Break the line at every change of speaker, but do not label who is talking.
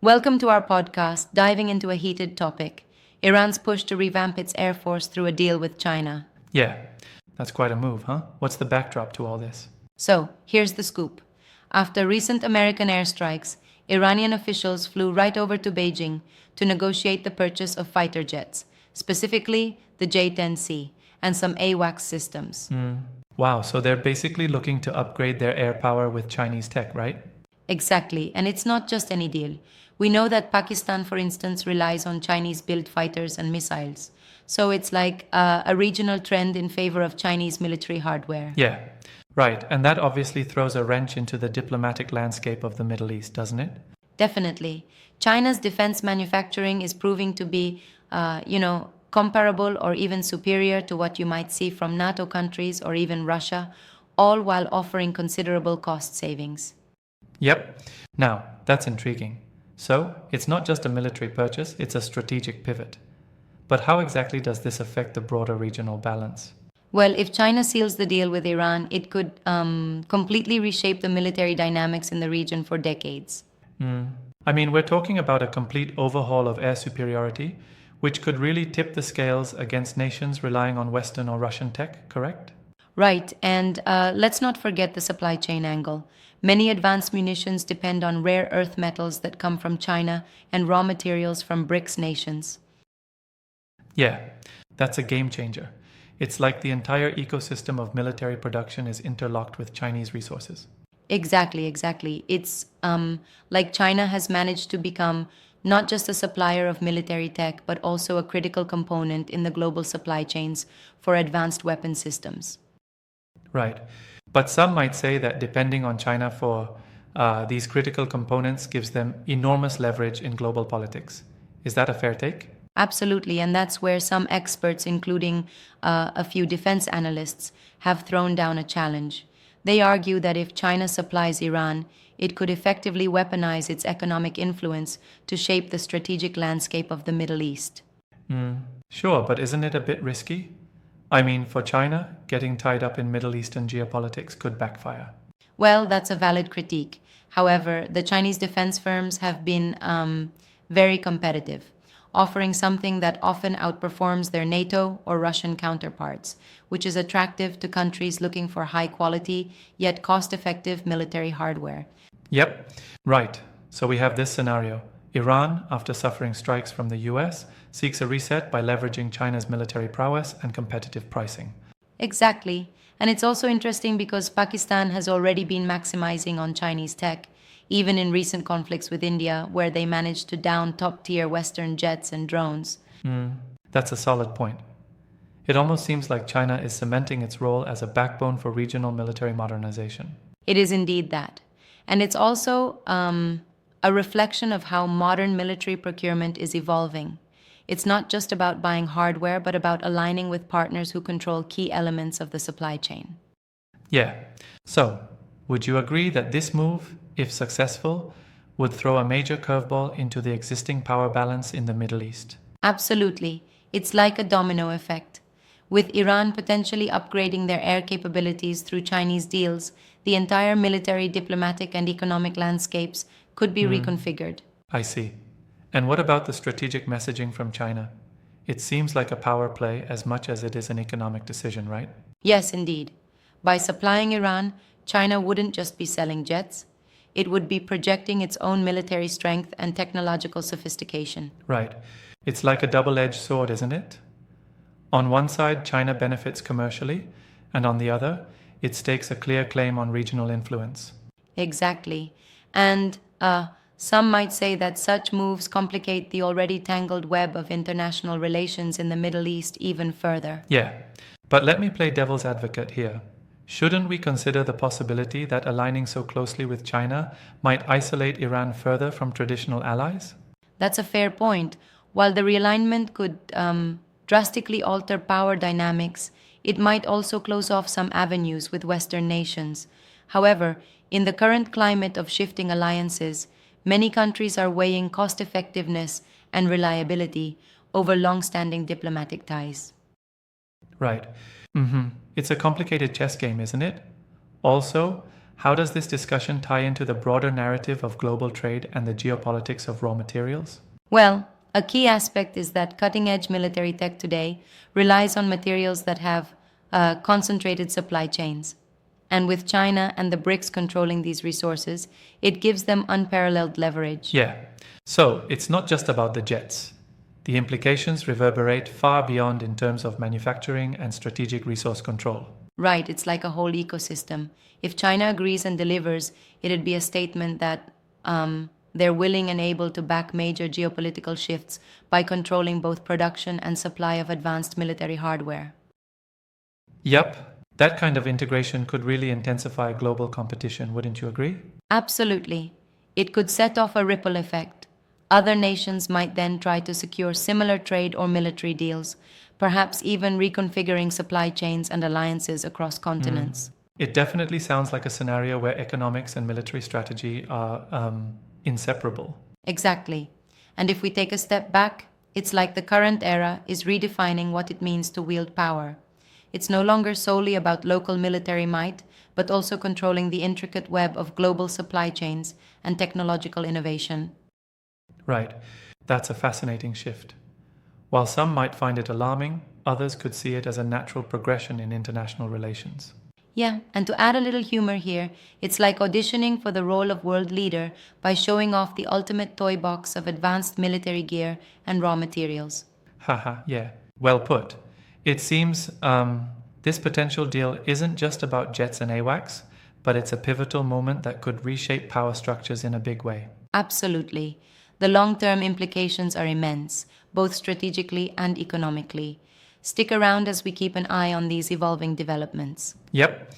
Welcome to our podcast, diving into a heated topic: Iran's push to revamp its air force through a deal with China.
Yeah, that's quite a move, huh? What's the backdrop to all this?
So, here's the scoop. After recent American airstrikes, Iranian officials flew right over to Beijing to negotiate the purchase of fighter jets, specifically the J-10C, and some AWACS systems.
Wow, so they're basically looking to upgrade their air power with Chinese tech, right?
Exactly, and it's not just any deal. We know that Pakistan, for instance, relies on Chinese built fighters and missiles. So it's like a regional trend in favor of Chinese military hardware.
Yeah, right. And that obviously throws a wrench into the diplomatic landscape of the Middle East, doesn't it?
Definitely. China's defense manufacturing is proving to be, comparable or even superior to what you might see from NATO countries or even Russia, all while offering considerable cost savings.
Yep. Now, that's intriguing. So, it's not just a military purchase, it's a strategic pivot. But how exactly does this affect the broader regional balance?
Well, if China seals the deal with Iran, it could completely reshape the military dynamics in the region for decades.
I mean, we're talking about a complete overhaul of air superiority, which could really tip the scales against nations relying on Western or Russian tech, correct?
Right, and let's not forget the supply chain angle. Many advanced munitions depend on rare earth metals that come from China and raw materials from BRICS nations.
Yeah, that's a game changer. It's like the entire ecosystem of military production is interlocked with Chinese resources.
Exactly. It's like China has managed to become not just a supplier of military tech, but also a critical component in the global supply chains for advanced weapon systems.
Right. But some might say that depending on China for these critical components gives them enormous leverage in global politics. Is that a fair take?
Absolutely, and that's where some experts, including a few defense analysts, have thrown down a challenge. They argue that if China supplies Iran, it could effectively weaponize its economic influence to shape the strategic landscape of the Middle East.
Sure, but isn't it a bit risky? I mean, for China, getting tied up in Middle Eastern geopolitics could backfire.
Well, that's a valid critique. However, the Chinese defense firms have been very competitive, offering something that often outperforms their NATO or Russian counterparts, which is attractive to countries looking for high quality yet cost effective military hardware.
Yep, right. So we have this scenario. Iran, after suffering strikes from the US, seeks a reset by leveraging China's military prowess and competitive pricing.
Exactly. And it's also interesting because Pakistan has already been maximizing on Chinese tech, even in recent conflicts with India, where they managed to down top tier Western jets and drones.
That's a solid point. It almost seems like China is cementing its role as a backbone for regional military modernization.
It is indeed that. And it's also a reflection of how modern military procurement is evolving. It's not just about buying hardware, but about aligning with partners who control key elements of the supply chain.
Yeah. So, would you agree that this move, if successful, would throw a major curveball into the existing power balance in the Middle East?
Absolutely. It's like a domino effect. With Iran potentially upgrading their air capabilities through Chinese deals, the entire military, diplomatic, and economic landscapes could be reconfigured.
I see. And what about the strategic messaging from China? It seems like a power play as much as it is an economic decision, right?
Yes, indeed. By supplying Iran, China wouldn't just be selling jets, it would be projecting its own military strength and technological sophistication.
Right. It's like a double edged sword, isn't it? On one side, China benefits commercially, and on the other, it stakes a clear claim on regional influence.
Exactly. And some might say that such moves complicate the already tangled web of international relations in the Middle East even further.
Yeah, but let me play devil's advocate here. Shouldn't we consider the possibility that aligning so closely with China might isolate Iran further from traditional allies?
That's a fair point. While the realignment could drastically alter power dynamics, it might also close off some avenues with Western nations. However, in the current climate of shifting alliances, many countries are weighing cost effectiveness and reliability over long standing diplomatic ties.
Right. It's a complicated chess game, isn't it? Also, How does this discussion tie into the broader narrative of global trade and the geopolitics of raw materials?
Well, a key aspect is that cutting edge military tech today relies on materials that have concentrated supply chains. And with China and the BRICS controlling these resources, it gives them unparalleled leverage.
Yeah. So it's not just about the jets. The implications reverberate far beyond in terms of manufacturing and strategic resource control.
Right, it's like a whole ecosystem. If China agrees and delivers, it'd be a statement that they're willing and able to back major geopolitical shifts by controlling both production and supply of advanced military hardware.
Yep, that kind of integration could really intensify global competition, wouldn't you agree?
Absolutely. It could set off a ripple effect. Other nations might then try to secure similar trade or military deals, perhaps even reconfiguring supply chains and alliances across continents.
It definitely sounds like a scenario where economics and military strategy are inseparable.
Exactly. And if we take a step back, it's like the current era is redefining what it means to wield power. It's no longer solely about local military might, but also controlling the intricate web of global supply chains and technological innovation.
Right, that's a fascinating shift. While some might find it alarming, others could see it as a natural progression in international relations.
Yeah, and to add a little humor here, it's like auditioning for the role of world leader by showing off the ultimate toy box of advanced military gear and raw materials.
Haha, yeah, well put. It seems this potential deal isn't just about jets and AWACS, but it's a pivotal moment that could reshape power structures in a big way.
Absolutely. The long term implications are immense, both strategically and economically. Stick around as we keep an eye on these evolving developments.
Yep,